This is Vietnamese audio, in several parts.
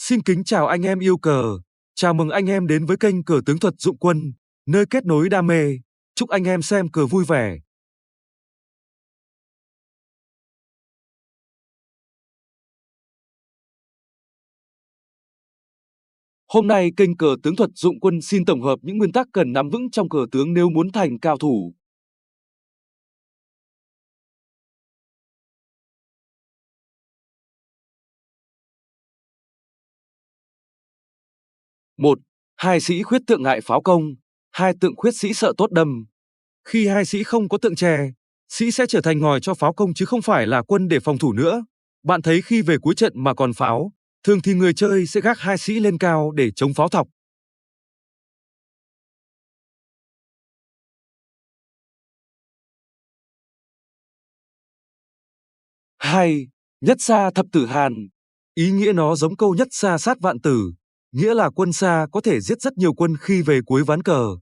Xin kính chào anh em yêu cờ. Chào mừng anh em đến với kênh Cờ Tướng Thuật Dụng Quân, nơi kết nối đam mê. Chúc anh em xem cờ vui vẻ. Hôm nay kênh Cờ Tướng Thuật Dụng Quân xin tổng hợp những nguyên tắc cần nắm vững trong cờ tướng nếu muốn thành cao thủ. Một, hai sĩ khuyết tượng ngại pháo công, hai tượng khuyết sĩ sợ tốt đâm. Khi hai sĩ không có tượng chè, sĩ sẽ trở thành ngòi cho pháo công chứ không phải là quân để phòng thủ nữa. Bạn thấy khi về cuối trận mà còn pháo, thường thì người chơi sẽ gác hai sĩ lên cao để chống pháo thọc. 2. Nhất xa thập tử hàn. Ý nghĩa nó giống câu nhất xa sát vạn tử, nghĩa là quân xa có thể giết rất nhiều quân khi về cuối ván cờ.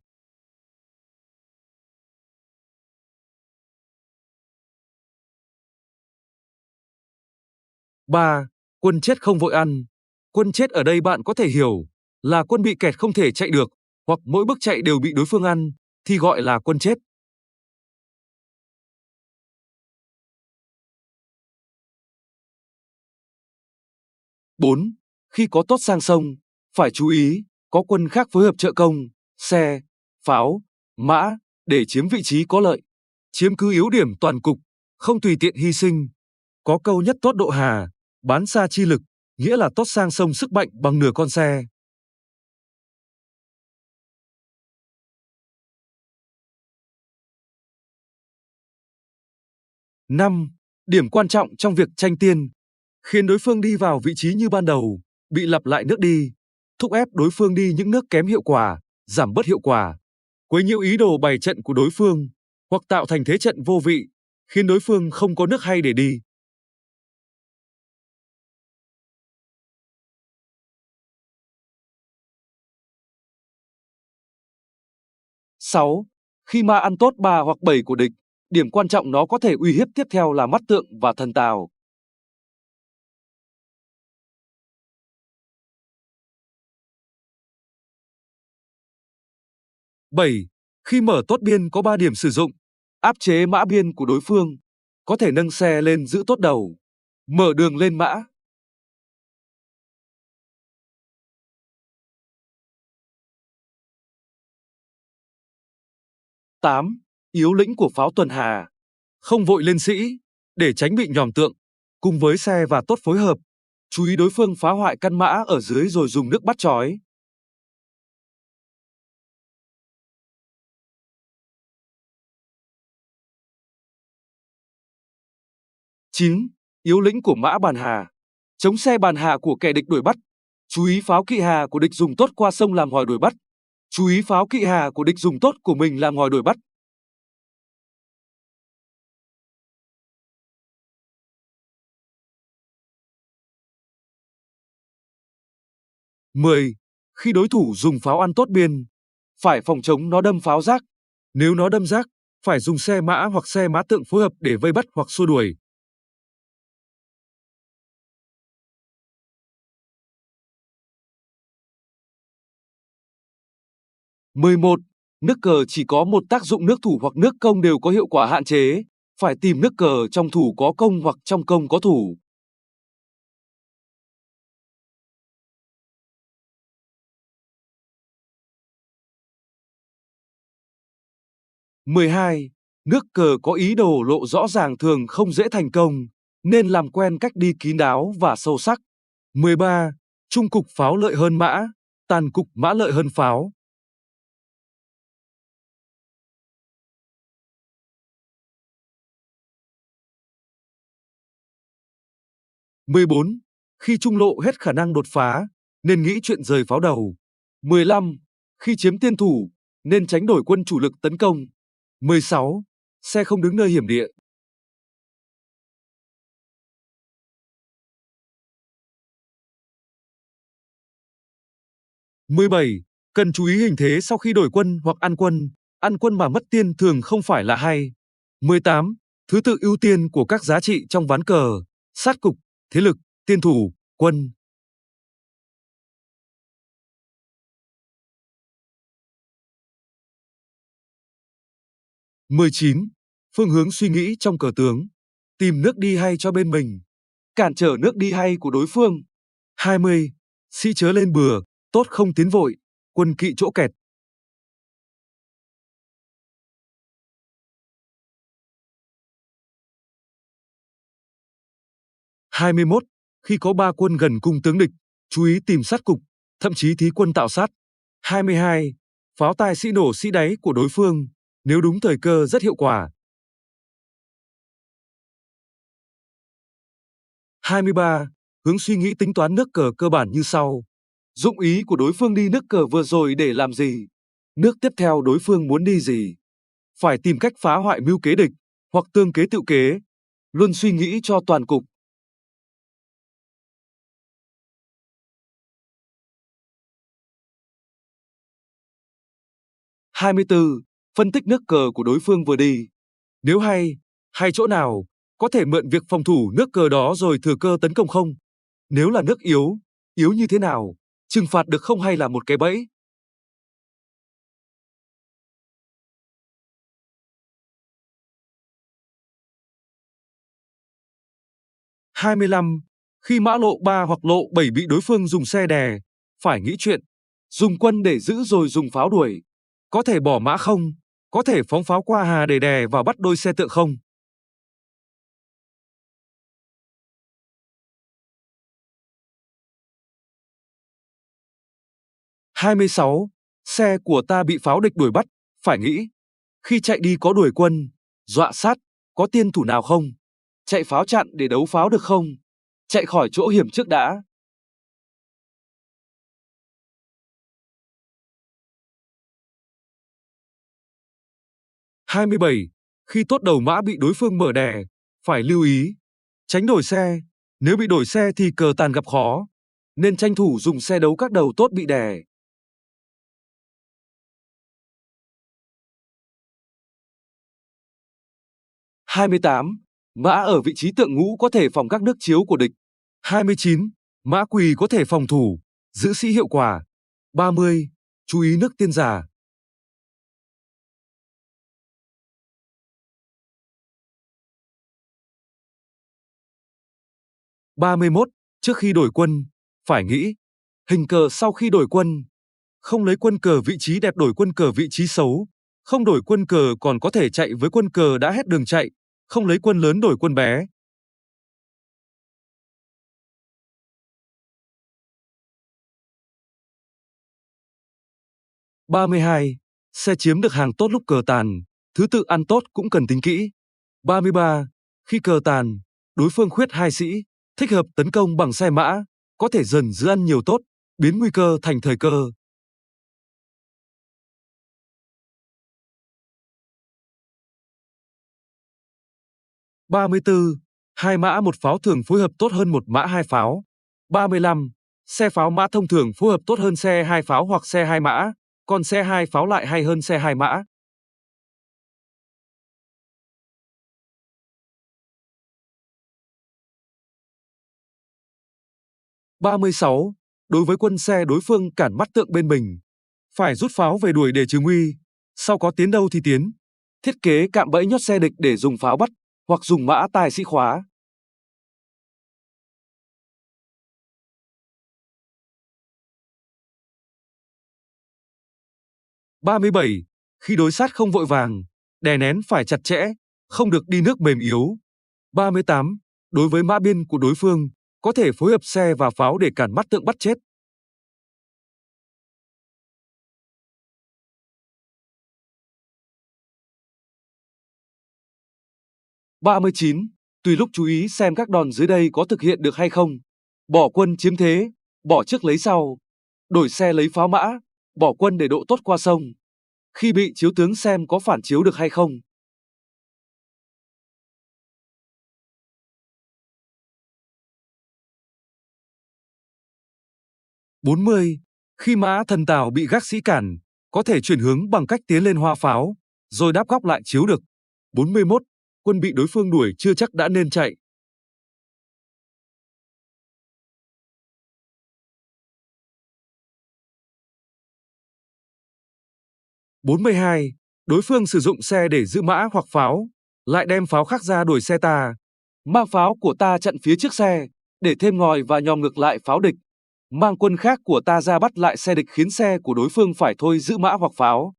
3. Quân chết không vội ăn. Quân chết ở đây bạn có thể hiểu là quân bị kẹt không thể chạy được, hoặc mỗi bước chạy đều bị đối phương ăn, thì gọi là quân chết. 4. Khi có tốt sang sông, phải chú ý, có quân khác phối hợp trợ công, xe, pháo, mã, để chiếm vị trí có lợi. Chiếm cứ yếu điểm toàn cục, không tùy tiện hy sinh. Có câu nhất tốt độ hà, bán xa chi lực, nghĩa là tốt sang sông sức mạnh bằng nửa con xe. 5. Điểm quan trọng trong việc tranh tiên. Khiến đối phương đi vào vị trí như ban đầu, bị lặp lại nước đi. Thúc ép đối phương đi những nước kém hiệu quả, giảm bớt hiệu quả. Quấy nhiễu ý đồ bày trận của đối phương, hoặc tạo thành thế trận vô vị, khiến đối phương không có nước hay để đi. 6. Khi ma ăn tốt 3 hoặc 7 của địch, điểm quan trọng nó có thể uy hiếp tiếp theo là mắt tượng và thần tào. 7. Khi mở tốt biên có 3 điểm sử dụng, áp chế mã biên của đối phương, có thể nâng xe lên giữ tốt đầu, mở đường lên mã. 8. Yếu lĩnh của pháo tuần hà. Không vội lên sĩ, để tránh bị nhòm tượng, cùng với xe và tốt phối hợp. Chú ý đối phương phá hoại căn mã ở dưới rồi dùng nước bắt chói. 9. Yếu lĩnh của mã bàn hà. Chống xe bàn hà của kẻ địch đuổi bắt. Chú ý pháo kỵ hà của địch dùng tốt qua sông làm ngòi đuổi bắt. Chú ý pháo kỵ hà của địch dùng tốt của mình làm ngòi đuổi bắt. 10. Khi đối thủ dùng pháo ăn tốt biên, phải phòng chống nó đâm pháo rác. Nếu nó đâm rác, phải dùng xe mã hoặc xe mã tượng phối hợp để vây bắt hoặc xua đuổi. 11. Nước cờ chỉ có một tác dụng, nước thủ hoặc nước công đều có hiệu quả hạn chế. Phải tìm nước cờ trong thủ có công hoặc trong công có thủ. 12. Nước cờ có ý đồ lộ rõ ràng thường không dễ thành công, nên làm quen cách đi kín đáo và sâu sắc. 13. Trung cục pháo lợi hơn mã, tàn cục mã lợi hơn pháo. 14. Khi trung lộ hết khả năng đột phá, nên nghĩ chuyện rời pháo đầu. 15. Khi chiếm tiên thủ, nên tránh đổi quân chủ lực tấn công. 16. Xe không đứng nơi hiểm địa. 17. Cần chú ý hình thế sau khi đổi quân hoặc ăn quân. Ăn quân mà mất tiên thường không phải là hay. 18. Thứ tự ưu tiên của các giá trị trong ván cờ: sát cục, thế lực, tiên thủ, quân. 19. Phương hướng suy nghĩ trong cờ tướng. Tìm nước đi hay cho bên mình. Cản trở nước đi hay của đối phương. 20. Sĩ chớ lên bừa, tốt không tiến vội, quân kỵ chỗ kẹt. 21. Khi có ba quân gần cung tướng địch, chú ý tìm sát cục, thậm chí thí quân tạo sát. 22. Pháo tai sĩ nổ sĩ đáy của đối phương, nếu đúng thời cơ rất hiệu quả. 23. Hướng suy nghĩ tính toán nước cờ cơ bản như sau. Dụng ý của đối phương đi nước cờ vừa rồi để làm gì? Nước tiếp theo đối phương muốn đi gì? Phải tìm cách phá hoại mưu kế địch, hoặc tương kế tự kế. Luôn suy nghĩ cho toàn cục. 24. Phân tích nước cờ của đối phương vừa đi. Nếu hay chỗ nào, có thể mượn việc phòng thủ nước cờ đó rồi thừa cơ tấn công không? Nếu là nước yếu như thế nào? Trừng phạt được không hay là một cái bẫy? 25. Khi mã lộ 3 hoặc lộ 7 bị đối phương dùng xe đè, phải nghĩ chuyện. Dùng quân để giữ rồi dùng pháo đuổi. Có thể bỏ mã không? Có thể phóng pháo qua hà để đè vào bắt đôi xe tượng không? 26. Xe của ta bị pháo địch đuổi bắt, phải nghĩ. Khi chạy đi có đuổi quân, dọa sát, có tiên thủ nào không? Chạy pháo chặn để đấu pháo được không? Chạy khỏi chỗ hiểm trước đã. 27. Khi tốt đầu mã bị đối phương mở đè, phải lưu ý. Tránh đổi xe, nếu bị đổi xe thì cờ tàn gặp khó. Nên tranh thủ dùng xe đấu các đầu tốt bị đè. 28. Mã ở vị trí tượng ngũ có thể phòng các nước chiếu của địch. 29. Mã quỳ có thể phòng thủ, giữ sĩ hiệu quả. 30. Chú ý nước tiên giả. 31. Trước khi đổi quân, phải nghĩ. Hình cờ sau khi đổi quân. Không lấy quân cờ vị trí đẹp đổi quân cờ vị trí xấu. Không đổi quân cờ còn có thể chạy với quân cờ đã hết đường chạy. Không lấy quân lớn đổi quân bé. 32. Xe chiếm được hàng tốt lúc cờ tàn. Thứ tự ăn tốt cũng cần tính kỹ. 33. Khi cờ tàn, đối phương khuyết hai sĩ, thích hợp tấn công bằng xe mã, có thể dần giữ ăn nhiều tốt, biến nguy cơ thành thời cơ. 34. Hai mã một pháo thường phối hợp tốt hơn một mã hai pháo. 35. Xe pháo mã thông thường phối hợp tốt hơn xe hai pháo hoặc xe hai mã, còn xe hai pháo lại hay hơn xe hai mã. 36. Đối với quân xe đối phương cản mắt tượng bên mình, phải rút pháo về đuổi để trừ nguy, sau có tiến đâu thì tiến. Thiết kế cạm bẫy nhốt xe địch để dùng pháo bắt, hoặc dùng mã tài sĩ khóa. 37. Khi đối sát không vội vàng, đè nén phải chặt chẽ, không được đi nước mềm yếu. 38. Đối với mã biên của đối phương, có thể phối hợp xe và pháo để cản mắt tượng bắt chết. 39. Tùy lúc chú ý xem các đòn dưới đây có thực hiện được hay không. Bỏ quân chiếm thế, bỏ trước lấy sau. Đổi xe lấy pháo mã, bỏ quân để độ tốt qua sông. Khi bị chiếu tướng xem có phản chiếu được hay không. 40. Khi mã thần tào bị gác sĩ cản, có thể chuyển hướng bằng cách tiến lên hoa pháo, rồi đáp góc lại chiếu được. 41. Quân bị đối phương đuổi chưa chắc đã nên chạy. 42. Đối phương sử dụng xe để giữ mã hoặc pháo, lại đem pháo khác ra đuổi xe ta. Mang pháo của ta chặn phía trước xe, để thêm ngòi và nhòm ngược lại pháo địch. Mang quân khác của ta ra bắt lại xe địch khiến xe của đối phương phải thôi giữ mã hoặc pháo.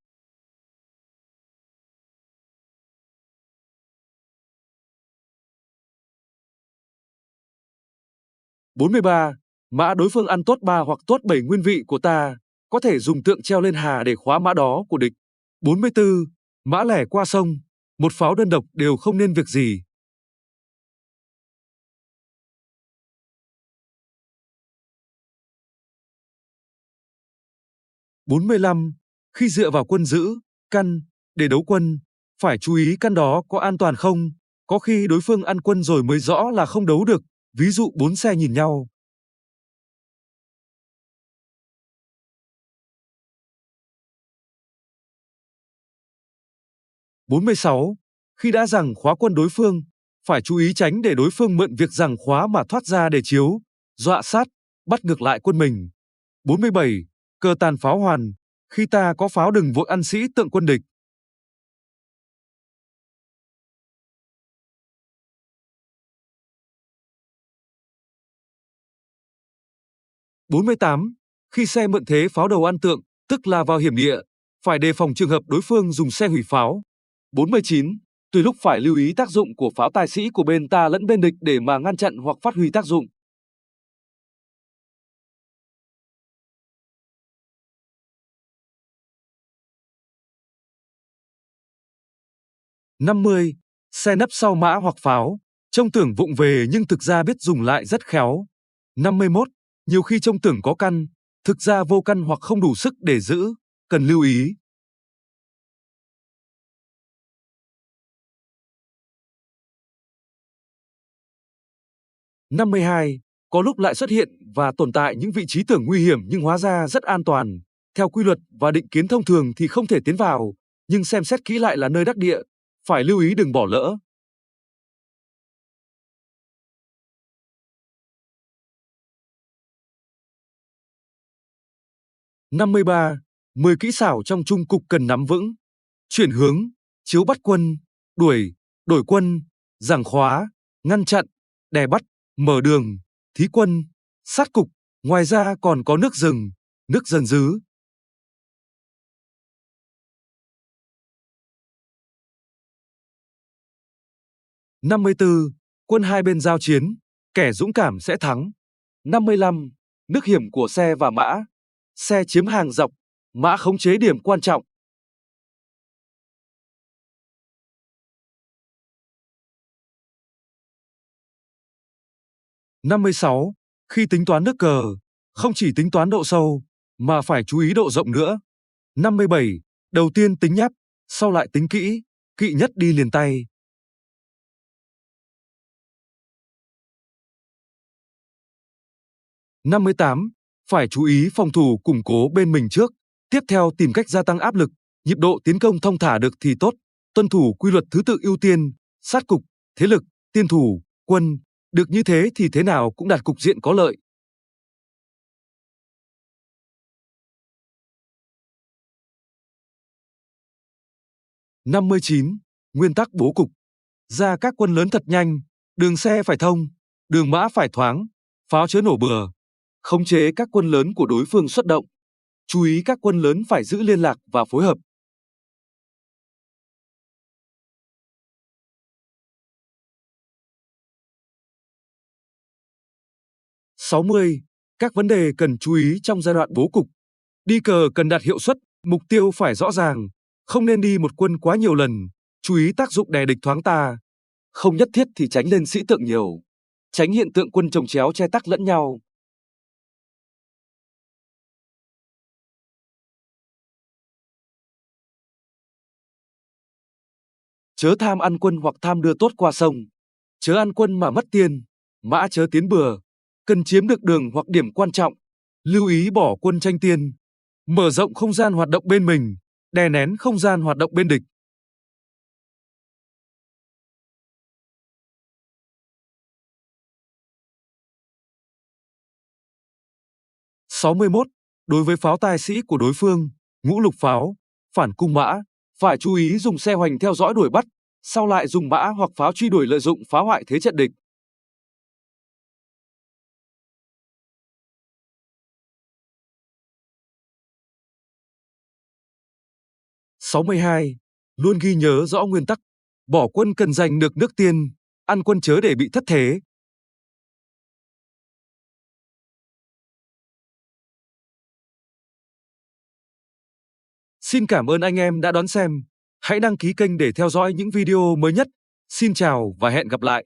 43. Mã đối phương ăn tốt 3 hoặc tốt 7 nguyên vị của ta, có thể dùng tượng treo lên hà để khóa mã đó của địch. 44. Mã lẻ qua sông, một pháo đơn độc đều không nên việc gì. 45. Khi dựa vào quân giữ, căn, để đấu quân, phải chú ý căn đó có an toàn không, có khi đối phương ăn quân rồi mới rõ là không đấu được, ví dụ 4 xe nhìn nhau. 46. Khi đã giằng khóa quân đối phương, phải chú ý tránh để đối phương mượn việc giằng khóa mà thoát ra để chiếu, dọa sát, bắt ngược lại quân mình. 47. Cờ tàn pháo hoàn, khi ta có pháo đừng vội ăn sĩ tượng quân địch. 48. Khi xe mượn thế pháo đầu ăn tượng, tức là vào hiểm địa, phải đề phòng trường hợp đối phương dùng xe hủy pháo. 49. Tùy lúc phải lưu ý tác dụng của pháo tài sĩ của bên ta lẫn bên địch để mà ngăn chặn hoặc phát huy tác dụng. 50. Xe nấp sau mã hoặc pháo, trông tưởng vụng về nhưng thực ra biết dùng lại rất khéo. 51. Nhiều khi trông tưởng có căn, thực ra vô căn hoặc không đủ sức để giữ, cần lưu ý. 52. Có lúc lại xuất hiện và tồn tại những vị trí tưởng nguy hiểm nhưng hóa ra rất an toàn. Theo quy luật và định kiến thông thường thì không thể tiến vào, nhưng xem xét kỹ lại là nơi đắc địa, phải lưu ý đừng bỏ lỡ. 53. 10 kỹ xảo trong chung cục cần nắm vững. Chuyển hướng, chiếu bắt quân, đuổi, đổi quân, giằng khóa, ngăn chặn, đè bắt, mở đường, thí quân, sát cục, ngoài ra còn có nước rừng, nước dần dứ. 54. Quân hai bên giao chiến, kẻ dũng cảm sẽ thắng. 55. Nước hiểm của xe và mã. Xe chiếm hàng dọc, mã khống chế điểm quan trọng. 56. Khi tính toán nước cờ, không chỉ tính toán độ sâu, mà phải chú ý độ rộng nữa. 57. Đầu tiên tính nháp, sau lại tính kỹ, kỵ nhất đi liền tay. 58. Phải chú ý phòng thủ củng cố bên mình trước, tiếp theo tìm cách gia tăng áp lực, nhịp độ tiến công thông thả được thì tốt, tuân thủ quy luật thứ tự ưu tiên, sát cục, thế lực, tiên thủ, quân, được như thế thì thế nào cũng đạt cục diện có lợi. 59. Nguyên tắc bố cục. Ra các quân lớn thật nhanh, đường xe phải thông, đường mã phải thoáng, pháo chớ nổ bừa. Khống chế các quân lớn của đối phương xuất động. Chú ý các quân lớn phải giữ liên lạc và phối hợp. 60. Các vấn đề cần chú ý trong giai đoạn bố cục. Đi cờ cần đạt hiệu suất, mục tiêu phải rõ ràng, không nên đi một quân quá nhiều lần, chú ý tác dụng đè địch thoáng ta. Không nhất thiết thì tránh lên sĩ tượng nhiều, tránh hiện tượng quân chồng chéo che tắc lẫn nhau. 'Chớ tham ăn quân hoặc tham đưa tốt qua sông, chớ ăn quân mà mất tiền, mã chớ tiến bừa, cần chiếm được đường hoặc điểm quan trọng, lưu ý bỏ quân tranh tiên, mở rộng không gian hoạt động bên mình, đè nén không gian hoạt động bên địch.' 61. Đối với pháo tài sĩ của đối phương, ngũ lục pháo, phản cung mã, Phải chú ý dùng xe hoành theo dõi đuổi bắt, sau lại dùng mã hoặc pháo truy đuổi lợi dụng phá hoại thế trận địch. 62. Luôn ghi nhớ rõ nguyên tắc. Bỏ quân cần giành được nước tiên, ăn quân chớ để bị thất thế. Xin cảm ơn anh em đã đón xem. Hãy đăng ký kênh để theo dõi những video mới nhất. Xin chào và hẹn gặp lại.